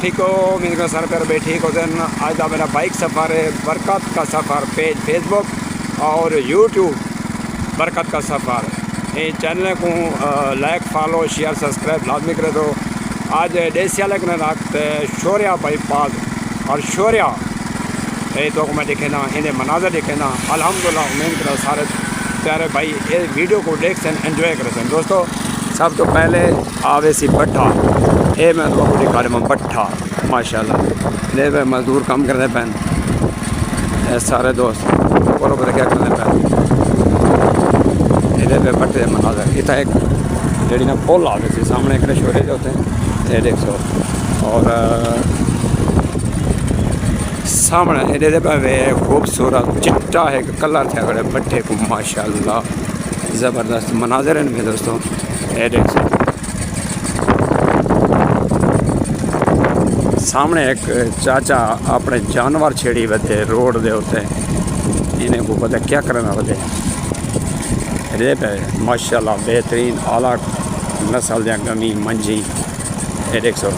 ठीक हो? मेरे सर पर भी ठीक हो। आज का मेरा बाइक सफ़र है, बरकत का सफ़र। पेज फेसबुक और यूट्यूब बरकत का सफ़र। ये चैनल को लाइक फॉलो शेयर सब्सक्राइब लाजमी करे दो। आज डेसिया लेकिन रखते शौर्या बाईपास और शौर्या ये तो मैं देखे ना इन्हें मनाजर देखे ना अल्हम्दुलिल्लाह। उम्मीद करो सारे प्यारे भाई ये वीडियो को देख सन एंजॉय कर सन। दोस्तों सब तो पहले आवे सी भट्ठा, ये मैं तो दिखा रहा हूँ भट्ठा माशाल्लाह। ले पे मजदूर काम करते पैन ये सारे दोस्त और क्या करते पैन ये पे भट्टे मनाजर। इतना एक जी ना पुल आवे सी सामने एक शोरे जो होते हैं ये देख सो। और सामने ये पे खूबसूरत चिट्टा है कलर थे अगड़े भट्टे को माशाल्लाह ज़बरदस्त मनाजर हैं दोस्तों। ये देख सो सामने एक चाचा अपने जानवर छेड़ी बते रोड दे होते इन्हें को पता क्या करना बते रे पे माशाल्लाह बेहतरीन आला नस्ल दिया गमी मंजी। ये देख सो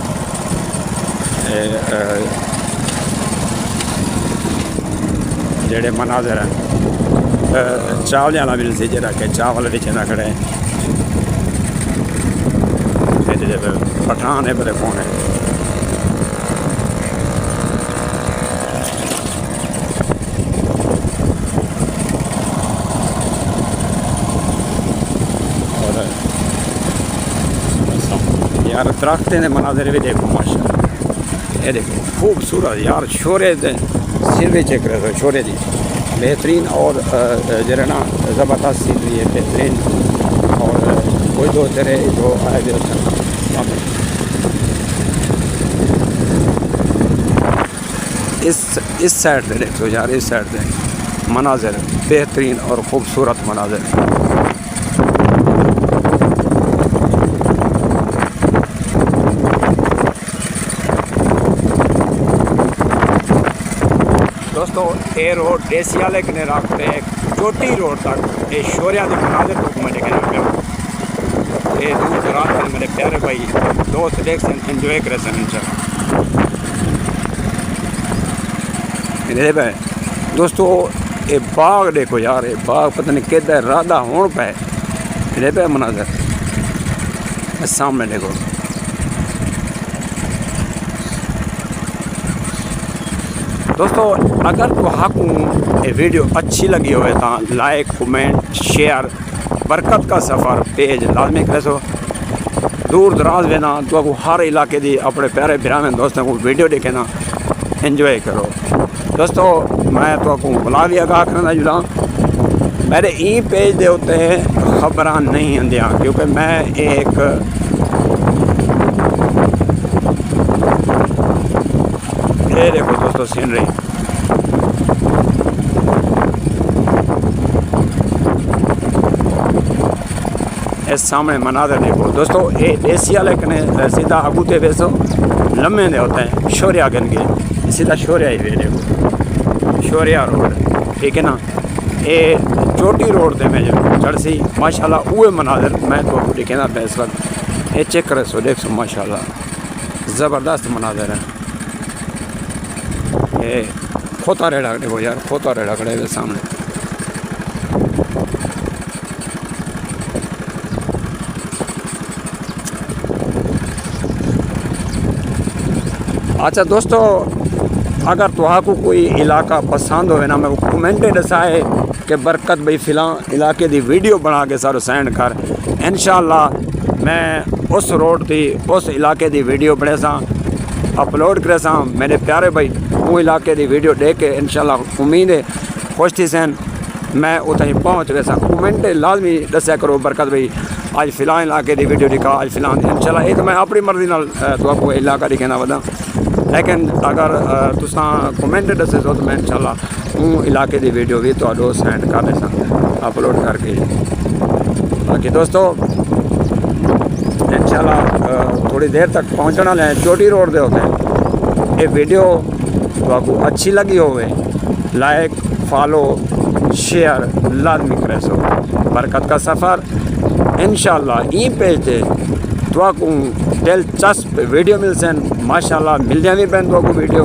जेड़े मनाजर हैं चावल वाला मिल सी जरा के चावल भी चना खड़े पठान है बड़े कौन है। यार दरख्त ने मनाजर भी देखो माशाल्लाह। ये देखो खूबसूरत यार शोरे सिर भी चेक रहे हो शोरे दी बेहतरीन और जरा ना ज़बरदस्त सीनरी है बेहतरीन। और कोई दो तेरे जो आए जो इस साइड से देखो यार इस साइड से मनाजर बेहतरीन और ख़ूबसूरत मनाजर। दोस्तों ये रोड डेसिया लेकिन रखते चोटी रोड तक ये शौर्या के मनाजर को मैं देखना पे ये दूर दराज में मेरे प्यारे भाई दोस्त देख सन एंजॉय करे सन भाई। दोस्तों ये बाग देखो यार ये बाग पता नहीं किधर राधा होने पे ये पे मनाजर सामने देखो। दोस्तों अगर तुहाकू ये वीडियो अच्छी लगी हो तो लाइक कमेंट शेयर बरकत का सफ़र पेज लाजमी करे सो। दूर दराज में ना तो हर इलाके की अपने प्यारे बिरान दोस्तों को वीडियो देखे ना एंजॉय करो। दोस्तों मैं तो बुला भी आगाह करना जुड़ा मेरे ई पेज दे होते खबर नहीं आंदियाँ क्योंकि मैं एक ये देखो दोस्तों सीनरी इस सामने मनाजर देखो। दोस्तों ये डेसिया लेकिन सीधा अगूते वैसो लम्बे दे होते हैं शौर्या गन के सीधा शौर्या ही वे देखो शौर्या रोड ठीक है ना। ये चोटी रोड से मैं चढ़सी माशाल्लाह उहे मनाजर मैं तो देखे ना इस वक्त ये चेक करे सो देख सो माशाल्लाह ज़बरदस्त मनाजर है। ये खोता रेड़ा देखो यार खोता रेड़ा खड़े हुए सामने। अच्छा दोस्तों अगर तुहाकू कोई इलाका पसंद हो ना मैं कमेंट दसाए कि बरकत भाई फिलहां इलाके की वीडियो बना के सारो सेंड कर इंशाअल्लाह मैं उस रोड की उस इलाके की वीडियो बने सा अपलोड करे सा। मेरे प्यारे भाई वो इलाके की वीडियो देख के इंशाअल्लाह उम्मीद है खुश थी सन मैं उतनी पहुँच गए सा। कमेंट लाजमी दसिया करो बरकत भाई आज फिलहाल इलाके की वीडियो दिखा आज फिलहाल इंशाअल्लाह ये तो मैं अपनी मर्जी नाल तो इलाका दिखाना वदा लेकिन अगर तुसा कमेंट दसे तो मैं इंशाअल्लाह वो इलाके की वीडियो भी तो सेंड कर दे अपलोड करके। बाकी दोस्तों इंशाअल्लाह थोड़ी देर तक पहुँचना है चोटी रोड दे होते हैं। ये वीडियो तो आपको अच्छी लगी होवे लाइक फॉलो शेयर लाजमी करे सो। बरकत का सफ़र इंशाअल्लाह ई पेज तो को दिलचस्प वीडियो मिल सन माशाल्लाह मिलदियाँ भी पैन तो वीडियो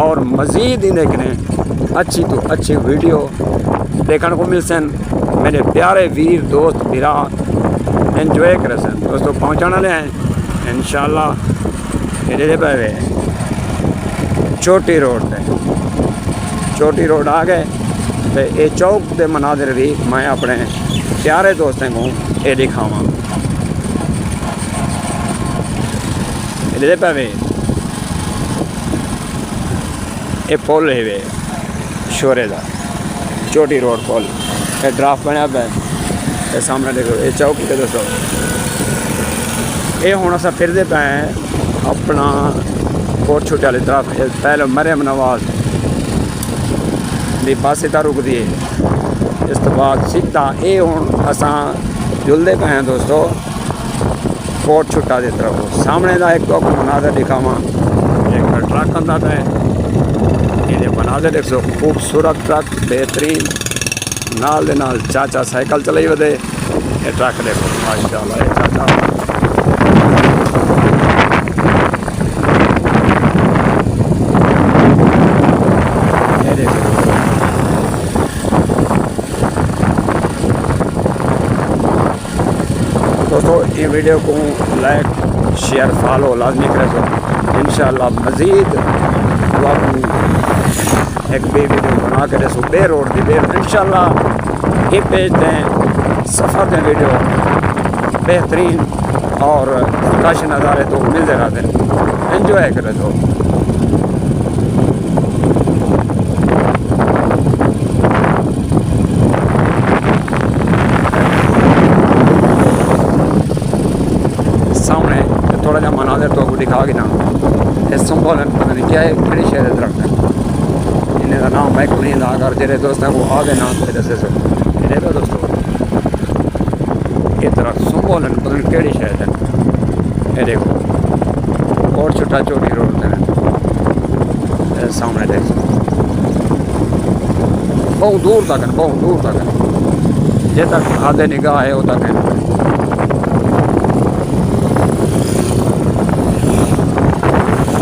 और मज़ीद इन्हें करें अच्छी तो अच्छी वीडियो देखने को मिल सन। मेरे प्यारे वीर दोस्त बिरा एंजॉय करे सन दोस्तों पहुँचाने वाले हैं इंशाल्लाह। ये पे चोटी रोड पे चोटी रोड आ गए तो ये चौक के मनाजिर भी मैं अपने प्यारे दोस्तों को ये दिखावा। ये पे ये पुल है वे शोरे का चोटी रोड पुल ये ड्राफ्ट बनया पे ये सामने देखो ये चौक के दोस्तों। ये हूँ अस फिरते पे अपना कोट छुट्टे वाली तरफ पहले मरियम नवाज की बस इतना रुकती है। इस तो बाद सीधा ये हूँ अस जुलते पे हैं दोस्तों कोट छुट्टा की तरफ। सामने का एक तो मनाजर दिखावा एक ट्रक आता पे ये मनाजर देख सो खूबसूरत ट्रक बेहतरीन नाल दे नाल चाचा साइकिल चलाई वे ये ट्रक देखो माशाल्लाह ये चाचा दोस्तों ये वीडियो को लाइक शेयर फॉलो लाजमी करें सो इंशाल्लाह मज़ीद एक बे वीडियो बना कर सो बे रोड की बे इंशाल्लाह ये पेज दें सफ़र दें वीडियो बेहतरीन और आकाशी नज़ारे तो मिलते रहते हैं एंजॉय करें तो। सामने थोड़ा जहा मनाजर तो दिखा कि ना इस संभालन पता नहीं क्या है बड़ी शहर दरख्त है इन्हें का नाम मैं नहीं ला कर जेरे दोस्त को आगे नाम से दसे सो ये दोस्तों ये दरख्त संभालन पता नहीं केड़ी शहर है ये देखो और छुट्टा चोटी रोड है सामने देख सो बहुत दूर तक है जे तक आधे निगाह है वो तक है।